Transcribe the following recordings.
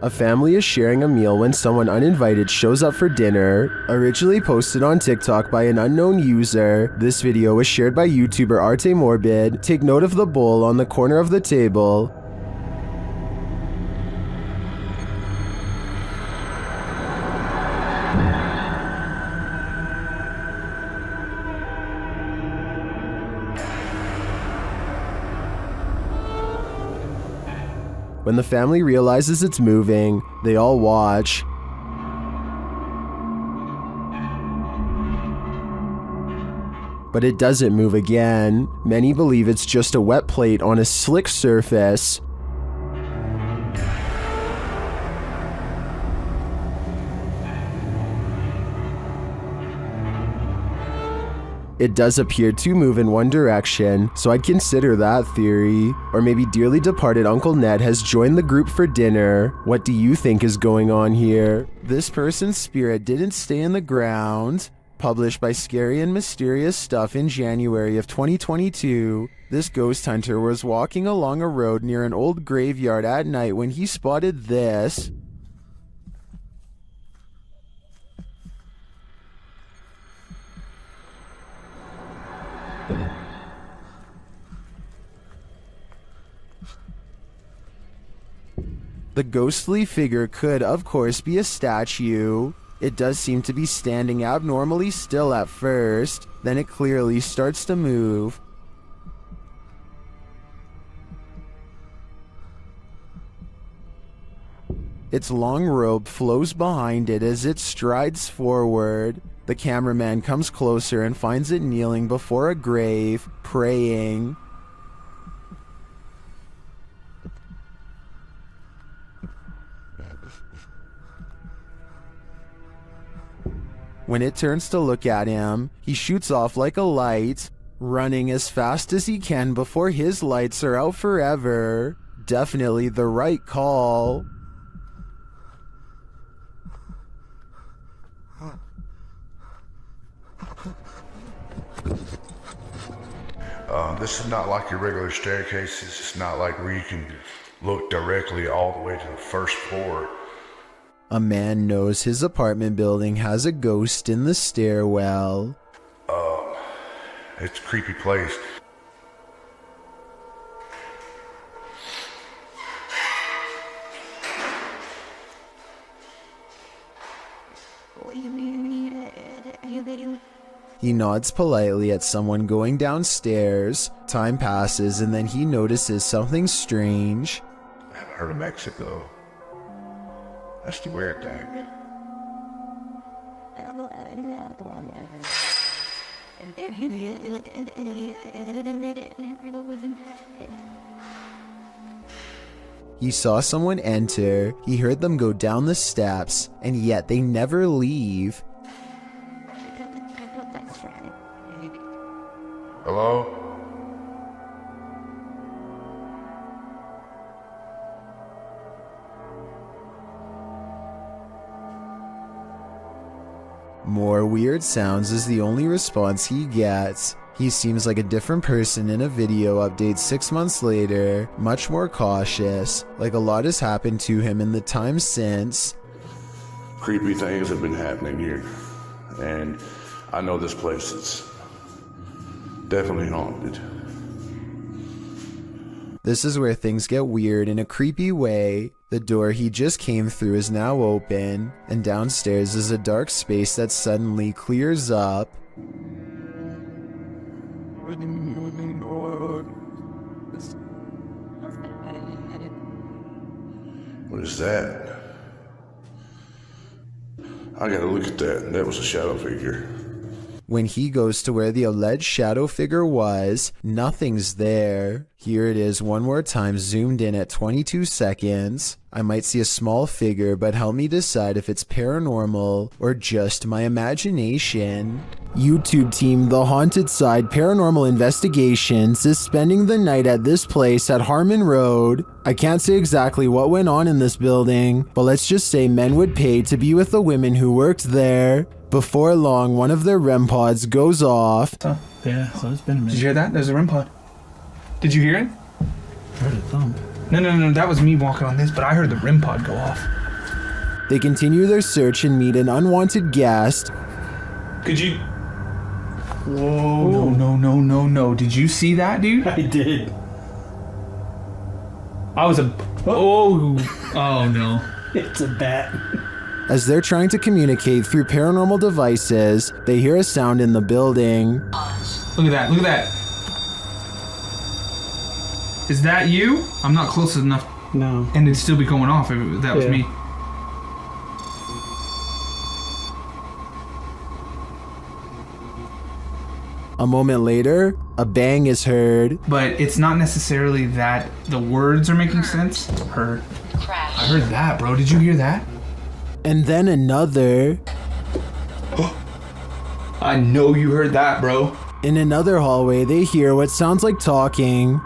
A family is sharing a meal when someone uninvited shows up for dinner. Originally posted on TikTok by an unknown user, this video was shared by YouTuber Arte Morbid. Take note of the bowl on the corner of the table. When the family realizes it's moving, they all watch. But it doesn't move again. Many believe it's just a wet plate on a slick surface. It does appear to move in one direction, so I'd consider that theory. Or maybe dearly departed Uncle Ned has joined the group for dinner. What do you think is going on here? This person's spirit didn't stay in the ground. Published by Scary and Mysterious Stuff in January of 2022, this ghost hunter was walking along a road near an old graveyard at night when he spotted this. The ghostly figure could, of course, be a statue. It does seem to be standing abnormally still at first, then it clearly starts to move. Its long robe flows behind it as it strides forward. The cameraman comes closer and finds it kneeling before a grave, praying. When it turns to look at him, he shoots off like a light, running as fast as he can before his lights are out forever. Definitely the right call. This is not like your regular staircase. This is not like where you can look directly all the way to the first floor. A man knows his apartment building has a ghost in the stairwell. It's a creepy place. He nods politely at someone going downstairs. Time passes and then he notices something strange. I haven't heard of Mexico. That's the weird thing. He saw someone enter, he heard them go down the steps, and yet they never leave. Hello? More weird sounds is the only response he gets. He seems like a different person in a video update 6 months later, much more cautious, like a lot has happened to him in the time since. Creepy things have been happening here, and I know this place is definitely haunted. This is where things get weird in a creepy way. The door he just came through is now open, and downstairs is a dark space that suddenly clears up. What is that? I gotta look at that. That was a shadow figure. When he goes to where the alleged shadow figure was, nothing's there. Here it is one more time, zoomed in at 22 seconds. I might see a small figure, but help me decide if it's paranormal or just my imagination. YouTube team The Haunted Side Paranormal Investigations is spending the night at this place at Harmon Road. I can't say exactly what went on in this building, but let's just say men would pay to be with the women who worked there. Before long, one of their REM pods goes off. Oh, yeah, so it's been a minute. Did you hear that? There's a REM pod. Did you hear it? I heard a thump. No, that was me walking on this, but I heard the REM pod go off. They continue their search and meet an unwanted guest. Could you... Whoa, no. Did you see that, dude? I did. I was a... Oh no. It's a bat. As they're trying to communicate through paranormal devices, they hear a sound in the building. Look at that. Is that you? I'm not close enough. No. And it'd still be going off if that was me. A moment later, a bang is heard. But it's not necessarily that the words are making sense. Heard. Crash. I heard that, bro. Did you hear that? And then another. I know you heard that, bro. In another hallway, they hear what sounds like talking.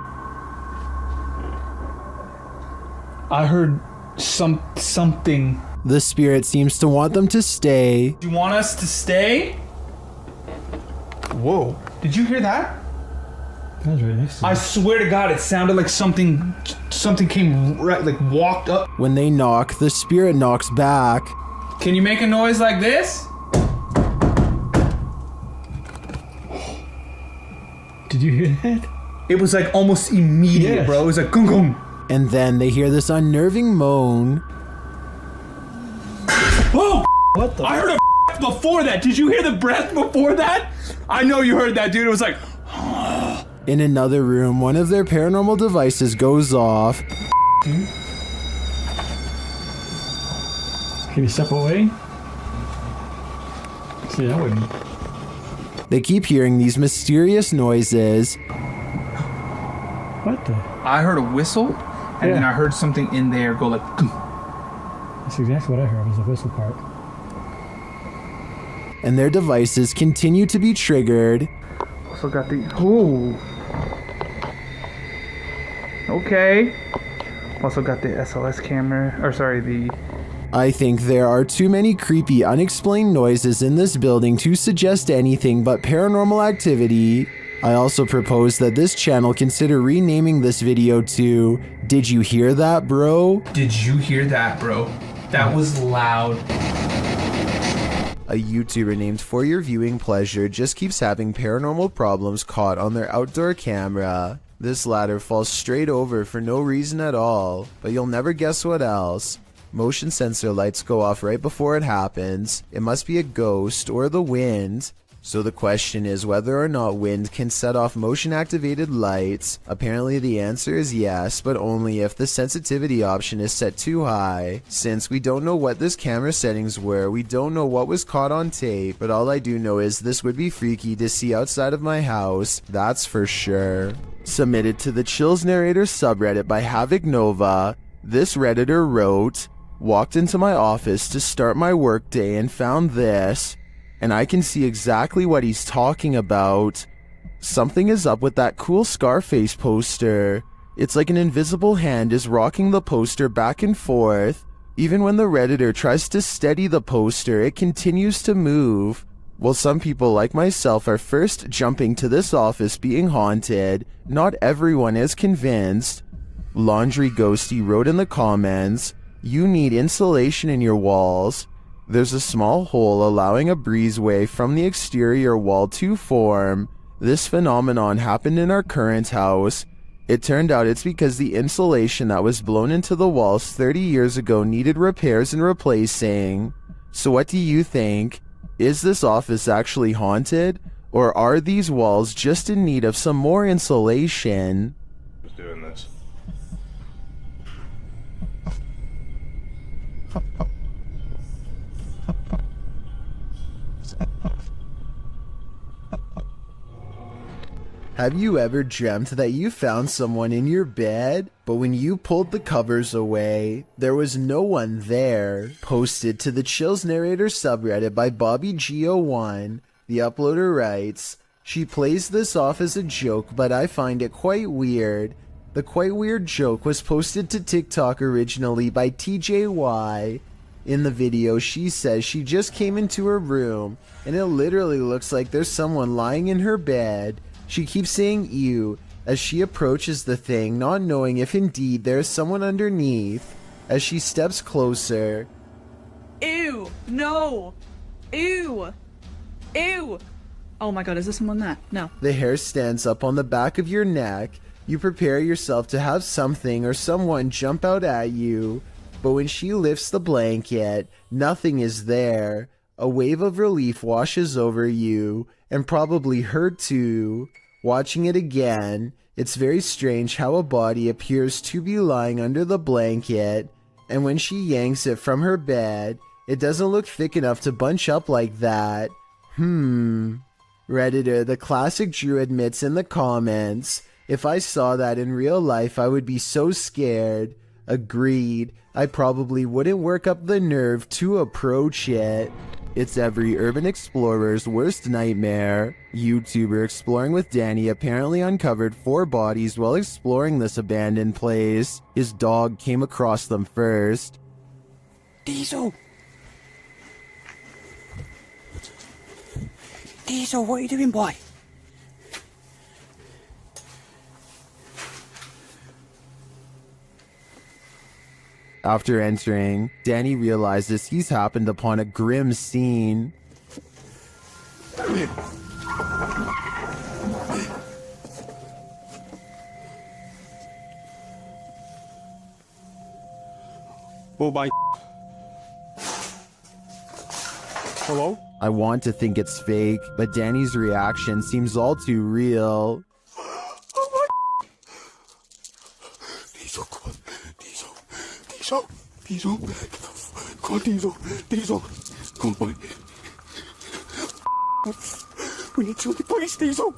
I heard something. The spirit seems to want them to stay. Do you want us to stay? Whoa. Did you hear that? That was right next to me. I swear to God, it sounded like something came right, like walked up. When they knock, the spirit knocks back. Can you make a noise like this? Did you hear that? It was like almost immediate, Yes. bro. It was like gung gung. And then they hear this unnerving moan. Whoa! What the? I heard a before that. Did you hear the breath before that? I know you heard that, dude. It was like... In another room, one of their paranormal devices goes off. Can you step away? See, I wouldn't. They keep hearing these mysterious noises. What the? I heard a whistle, and then Yeah. I heard something in there go like... "Gung." That's exactly what I heard, was the whistle part. And their devices continue to be triggered. Also got the... Ooh. Okay. Also got the SLS camera, or sorry, the... I think there are too many creepy, unexplained noises in this building to suggest anything but paranormal activity. I also propose that this channel consider renaming this video to Did You Hear That, Bro? Did you hear that, bro? That was loud. A YouTuber named For Your Viewing Pleasure just keeps having paranormal problems caught on their outdoor camera. This ladder falls straight over for no reason at all, but you'll never guess what else. Motion sensor lights go off right before it happens. It must be a ghost or the wind. So the question is whether or not wind can set off motion activated lights. Apparently the answer is yes, but only if the sensitivity option is set too high. Since we don't know what this camera settings were, we don't know what was caught on tape, but all I do know is this would be freaky to see outside of my house, that's for sure. Submitted to the Chills Narrator subreddit by Havoc Nova, this redditor wrote, "Walked into my office to start my workday and found this. And I can see exactly what he's talking about. Something is up with that cool Scarface poster. It's like an invisible hand is rocking the poster back and forth. Even when the Redditor tries to steady the poster, it continues to move. While some people like myself are first jumping to this office being haunted, not everyone is convinced." Laundry Ghosty wrote in the comments, "You need insulation in your walls. There's a small hole allowing a breezeway from the exterior wall to form. This phenomenon happened in our current house. It turned out it's because the insulation that was blown into the walls 30 years ago needed repairs and replacing. So what do you think? Is this office actually haunted? Or are these walls just in need of some more insulation?" Who's doing this? Have you ever dreamt that you found someone in your bed, but when you pulled the covers away, there was no one there? Posted to the Chills Narrator subreddit by BobbyGO1, the uploader writes, "She plays this off as a joke, but I find it quite weird. The quite weird joke was posted to TikTok originally by TJY. In the video, she says she just came into her room, and it literally looks like there's someone lying in her bed. She keeps saying ew, as she approaches the thing, not knowing if indeed there is someone underneath. As she steps closer, Ew! No! Ew! Ew! Oh my god, is there someone there? No. the hair stands up on the back of your neck. You prepare yourself to have something or someone jump out at you, but when she lifts the blanket, nothing is there. A wave of relief washes over you, and probably her too. Watching it again, it's very strange how a body appears to be lying under the blanket, and when she yanks it from her bed, it doesn't look thick enough to bunch up like that. Redditor, the classic Drew, admits in the comments, if I saw that in real life, I would be so scared. Agreed. I probably wouldn't work up the nerve to approach it. It's every urban explorer's worst nightmare. YouTuber Exploring with Danny apparently uncovered 4 bodies while exploring this abandoned place. His dog came across them first. Diesel! Diesel, what are you doing, boy? After entering, Danny realizes he's happened upon a grim scene. Oh my. Hello? I want to think it's fake, but Danny's reaction seems all too real. Diesel, come on. Diesel. Diesel. Diesel. Come on, Diesel. Diesel. Come on, boy. We need to the police, Diesel.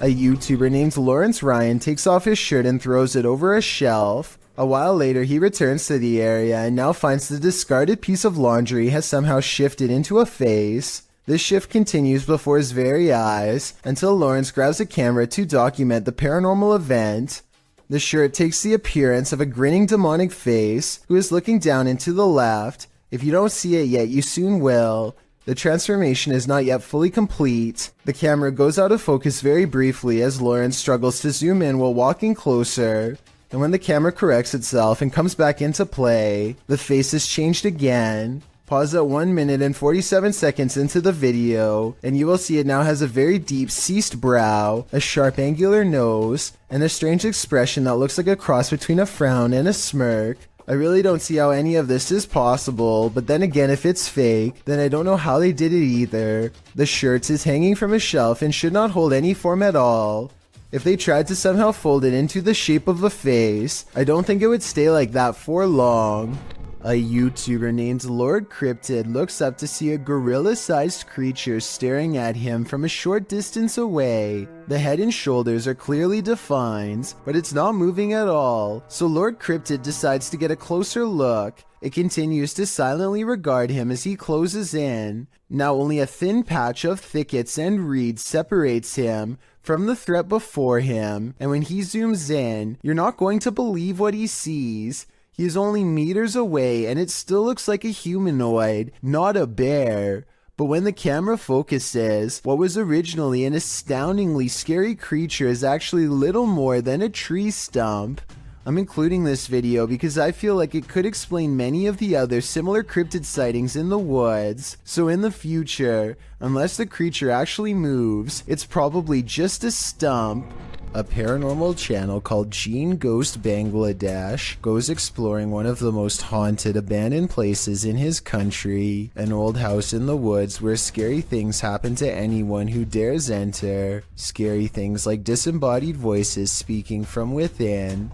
A YouTuber named Lawrence Ryan takes off his shirt and throws it over a shelf. A while later, he returns to the area and now finds the discarded piece of laundry has somehow shifted into a face. This shift continues before his very eyes until Lawrence grabs a camera to document the paranormal event. The shirt takes the appearance of a grinning demonic face who is looking down into the left. If you don't see it yet, you soon will. The transformation is not yet fully complete. The camera goes out of focus very briefly as Lawrence struggles to zoom in while walking closer. And when the camera corrects itself and comes back into play, the face is changed again. Pause at 1 minute and 47 seconds into the video, and you will see it now has a very deep, ceased brow, a sharp angular nose, and a strange expression that looks like a cross between a frown and a smirk. I really don't see how any of this is possible, but then again, if it's fake, then I don't know how they did it either. The shirt is hanging from a shelf and should not hold any form at all. If they tried to somehow fold it into the shape of a face, I don't think it would stay like that for long. A YouTuber named Lord Cryptid looks up to see a gorilla-sized creature staring at him from a short distance away. The head and shoulders are clearly defined, but it's not moving at all, so Lord Cryptid decides to get a closer look. It continues to silently regard him as he closes in. Now only a thin patch of thickets and reeds separates him from the threat before him, and when he zooms in, you're not going to believe what he sees. He is only meters away and it still looks like a humanoid, not a bear. But when the camera focuses, what was originally an astoundingly scary creature is actually little more than a tree stump. I'm including this video because I feel like it could explain many of the other similar cryptid sightings in the woods. So in the future, unless the creature actually moves, it's probably just a stump. A paranormal channel called Gene Ghost Bangladesh goes exploring one of the most haunted abandoned places in his country, an old house in the woods where scary things happen to anyone who dares enter. Scary things like disembodied voices speaking from within.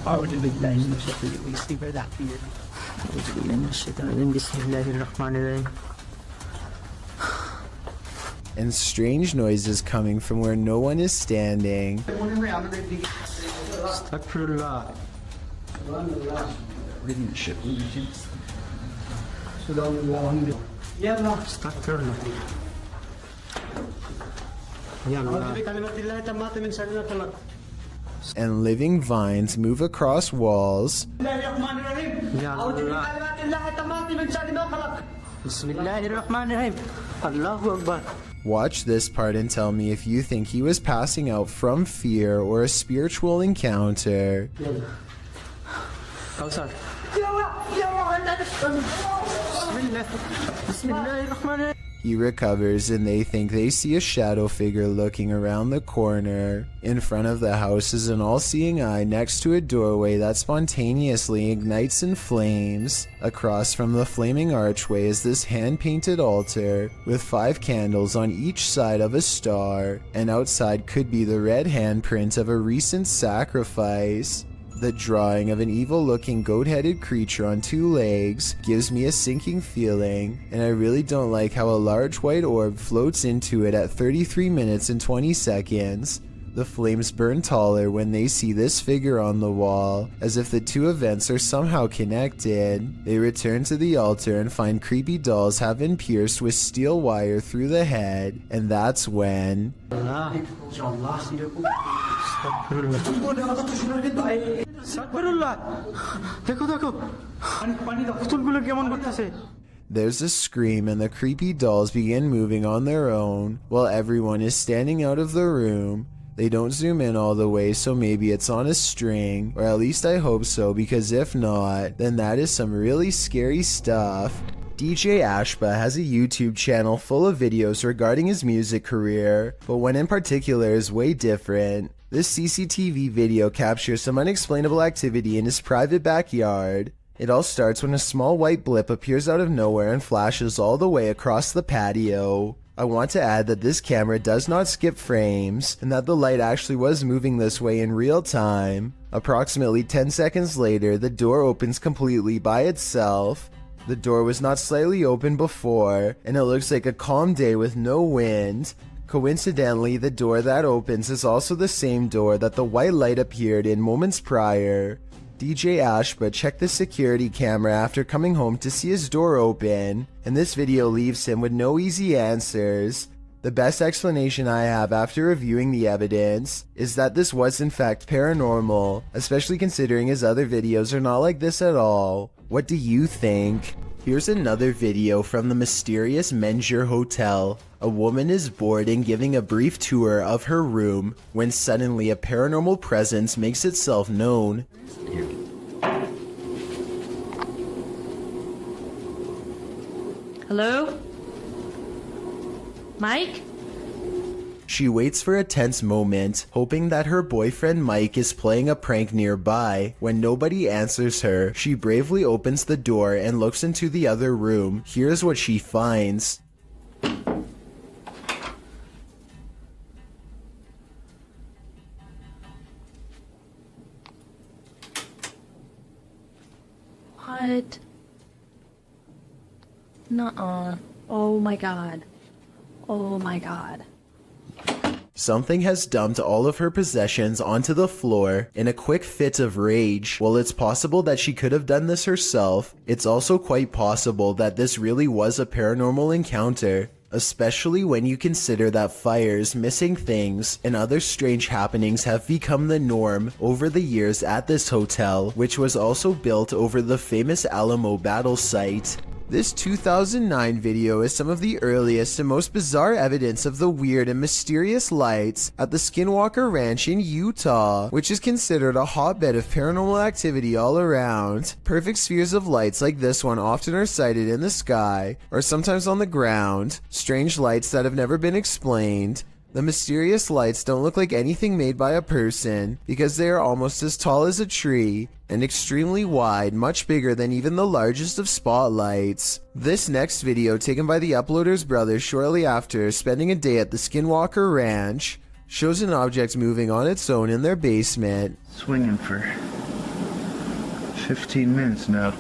أعوذ بالله من الشيطان الرجيم أعوذ بالله من الشيطان الرجيم بسم الله الرحمن الرحيم. And strange noises coming from where no one is standing. Astaghfirullah. Astaghfirullah. Ya Allah. And living vines move across walls. Ya Allah. Bismillahirrahmanirrahim. Allahu Akbar. Watch this part and tell me if you think he was passing out from fear or a spiritual encounter. He recovers and they think they see a shadow figure looking around the corner. In front of the house is an all-seeing eye next to a doorway that spontaneously ignites in flames. Across from the flaming archway is this hand-painted altar with 5 candles on each side of a star, and outside could be the red handprint of a recent sacrifice. The drawing of an evil-looking goat-headed creature on 2 legs gives me a sinking feeling, and I really don't like how a large white orb floats into it at 33 minutes and 20 seconds. The flames burn taller when they see this figure on the wall, as if the 2 events are somehow connected. They return to the altar and find creepy dolls have been pierced with steel wire through the head, and that's when... There's a scream and the creepy dolls begin moving on their own, while everyone is standing out of the room. They don't zoom in all the way, so maybe it's on a string, or at least I hope so, because if not, then that is some really scary stuff. DJ Ashba has a YouTube channel full of videos regarding his music career, but one in particular is way different. This CCTV video captures some unexplainable activity in his private backyard. It all starts when a small white blip appears out of nowhere and flashes all the way across the patio. I want to add that this camera does not skip frames, and that the light actually was moving this way in real time. Approximately 10 seconds later, the door opens completely by itself. The door was not slightly open before, and it looks like a calm day with no wind. Coincidentally, the door that opens is also the same door that the white light appeared in moments prior. DJ Ashba checked the security camera after coming home to see his door open, and this video leaves him with no easy answers. The best explanation I have after reviewing the evidence is that this was in fact paranormal, especially considering his other videos are not like this at all. What do you think? Here's another video from the mysterious Menjur Hotel. A woman is bored and giving a brief tour of her room when suddenly a paranormal presence makes itself known. Hello? Mike? She waits for a tense moment, hoping that her boyfriend Mike is playing a prank nearby. When nobody answers her, she bravely opens the door and looks into the other room. Here's what she finds. What? Nuh-uh. Oh my god. Oh my god. Something has dumped all of her possessions onto the floor in a quick fit of rage. While it's possible that she could have done this herself, it's also quite possible that this really was a paranormal encounter, especially when you consider that fires, missing things, and other strange happenings have become the norm over the years at this hotel, which was also built over the famous Alamo battle site. This 2009 video is some of the earliest and most bizarre evidence of the weird and mysterious lights at the Skinwalker Ranch in Utah, which is considered a hotbed of paranormal activity all around. Perfect spheres of lights like this one often are sighted in the sky, or sometimes on the ground. Strange lights that have never been explained. The mysterious lights don't look like anything made by a person because they are almost as tall as a tree and extremely wide, much bigger than even the largest of spotlights. This next video, taken by the uploader's brother shortly after spending a day at the Skinwalker Ranch, shows an object moving on its own in their basement. Swinging for 15 minutes now.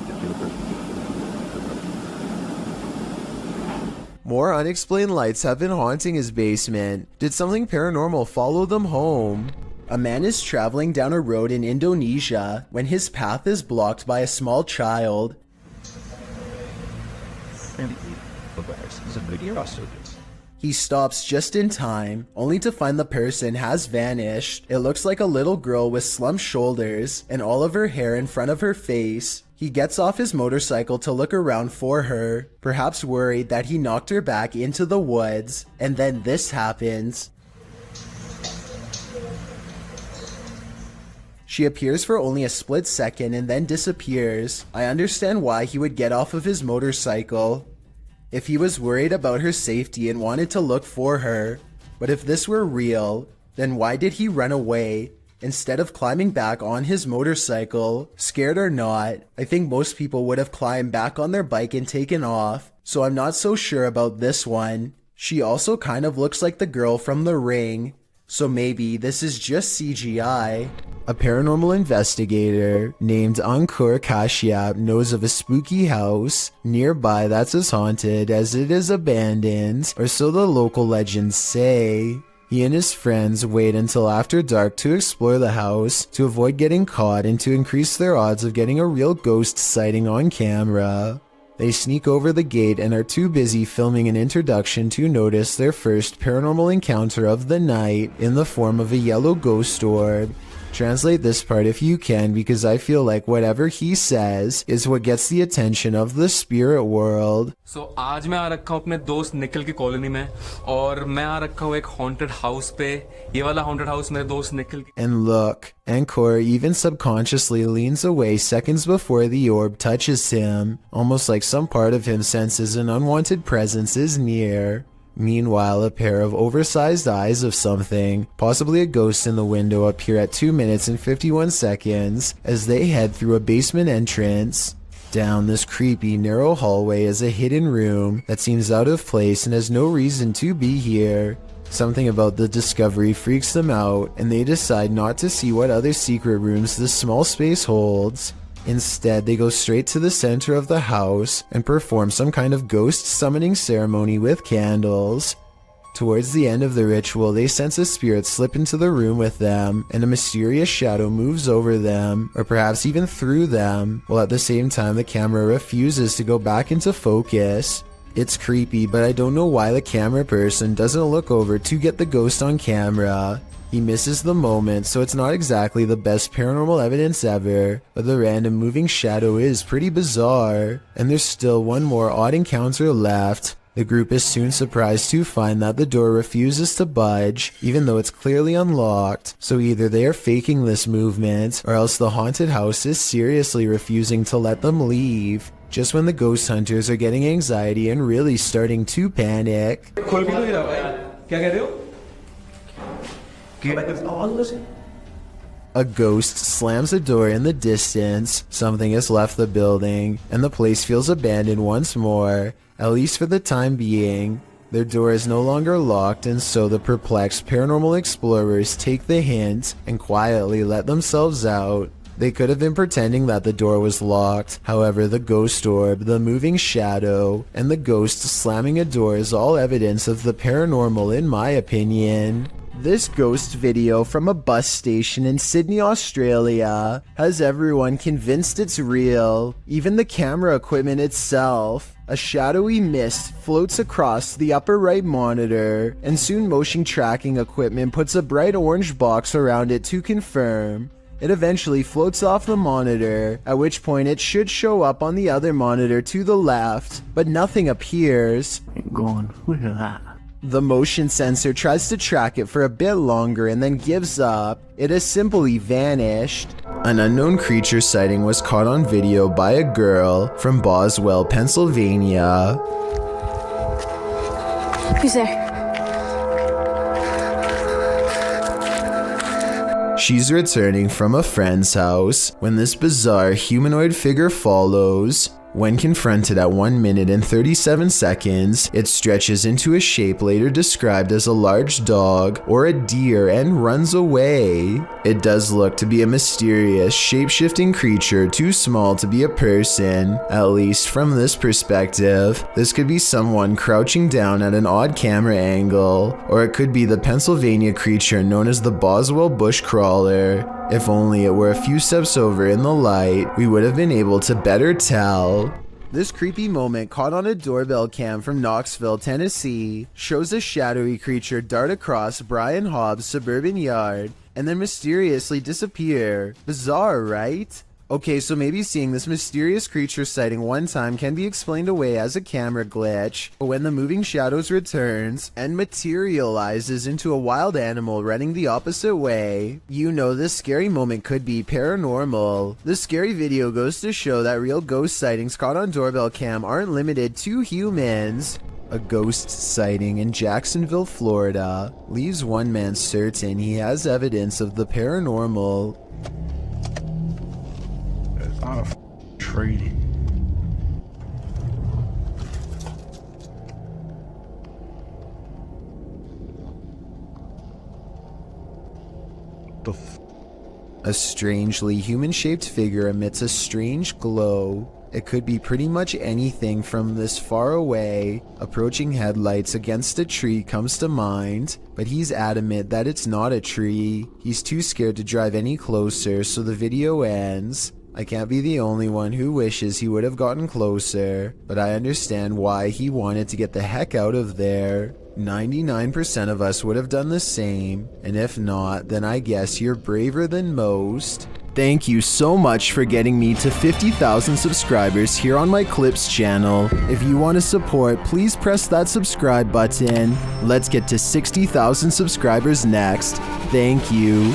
More unexplained lights have been haunting his basement. Did something paranormal follow them home? A man is traveling down a road in Indonesia when his path is blocked by a small child. He stops just in time, only to find the person has vanished. It looks like a little girl with slumped shoulders and all of her hair in front of her face. He gets off his motorcycle to look around for her, perhaps worried that he knocked her back into the woods, and then this happens. She appears for only a split second and then disappears. I understand why he would get off of his motorcycle if he was worried about her safety and wanted to look for her. But if this were real, then why did he run away instead of climbing back on his motorcycle? Scared or not, I think most people would have climbed back on their bike and taken off, so I'm not so sure about this one. She also kind of looks like the girl from The Ring, so maybe this is just CGI. A paranormal investigator named Ankur Kashyap knows of a spooky house nearby that's as haunted as it is abandoned, or so the local legends say. He and his friends wait until after dark to explore the house to avoid getting caught and to increase their odds of getting a real ghost sighting on camera. They sneak over the gate and are too busy filming an introduction to notice their first paranormal encounter of the night in the form of a yellow ghost orb. Translate this part if you can, because I feel like whatever he says is what gets the attention of the spirit world. So आज मैं आ रखा हूँ अपने दोस्त निखिल की colony में और मैं आ रखा हूँ एक haunted house पे. ये वाला haunted house मेरे दोस्त निखिल की. And look, Ankur even subconsciously leans away seconds before the orb touches him, almost like some part of him senses an unwanted presence is near. Meanwhile, a pair of oversized eyes of something, possibly a ghost in the window, appear at 2 minutes and 51 seconds as they head through a basement entrance. Down this creepy, narrow hallway is a hidden room that seems out of place and has no reason to be here. Something about the discovery freaks them out, and they decide not to see what other secret rooms this small space holds. Instead, they go straight to the center of the house and perform some kind of ghost summoning ceremony with candles. Towards the end of the ritual, they sense a spirit slip into the room with them, and a mysterious shadow moves over them, or perhaps even through them, while at the same time the camera refuses to go back into focus. It's creepy, but I don't know why the camera person doesn't look over to get the ghost on camera. He misses the moment, so it's not exactly the best paranormal evidence ever, but the random moving shadow is pretty bizarre. And there's still one more odd encounter left. The group is soon surprised to find that the door refuses to budge, even though it's clearly unlocked. So either they are faking this movement, or else the haunted house is seriously refusing to let them leave. Just when the ghost hunters are getting anxiety and really starting to panic. A ghost slams a door in the distance, something has left the building, and the place feels abandoned once more, at least for the time being. Their door is no longer locked, and so the perplexed paranormal explorers take the hint and quietly let themselves out. They could have been pretending that the door was locked, however the ghost orb, the moving shadow, and the ghost slamming a door is all evidence of the paranormal in my opinion. This ghost video from a bus station in Sydney, Australia has everyone convinced it's real, even the camera equipment itself. A shadowy mist floats across the upper right monitor, and soon motion tracking equipment puts a bright orange box around it to confirm. It eventually floats off the monitor, at which point it should show up on the other monitor to the left, but nothing appears. Gone. Look at that. The motion sensor tries to track it for a bit longer and then gives up. It has simply vanished. An unknown creature sighting was caught on video by a girl from Boswell, Pennsylvania. Who's there? She's returning from a friend's house when this bizarre humanoid figure follows. When confronted at 1 minute and 37 seconds, it stretches into a shape later described as a large dog or a deer and runs away. It does look to be a mysterious, shape-shifting creature too small to be a person, at least from this perspective. This could be someone crouching down at an odd camera angle, or it could be the Pennsylvania creature known as the Boswell bushcrawler. If only it were a few steps over in the light, we would have been able to better tell. This creepy moment caught on a doorbell cam from Knoxville, Tennessee, shows a shadowy creature dart across Brian Hobbs' suburban yard and then mysteriously disappear. Bizarre, right? Okay, so maybe seeing this mysterious creature sighting one time can be explained away as a camera glitch, but when the moving shadows returns and materializes into a wild animal running the opposite way, you know this scary moment could be paranormal. This scary video goes to show that real ghost sightings caught on doorbell cam aren't limited to humans. A ghost sighting in Jacksonville, Florida, leaves one man certain he has evidence of the paranormal. It's not a tree. A strangely human-shaped figure emits a strange glow. It could be pretty much anything from this far away. Approaching headlights against a tree comes to mind, but he's adamant that it's not a tree. He's too scared to drive any closer, so the video ends. I can't be the only one who wishes he would have gotten closer, but I understand why he wanted to get the heck out of there. 99% of us would have done the same, and if not, then I guess you're braver than most. Thank you so much for getting me to 50,000 subscribers here on my Clips channel. If you want to support, please press that subscribe button. Let's get to 60,000 subscribers next. Thank you.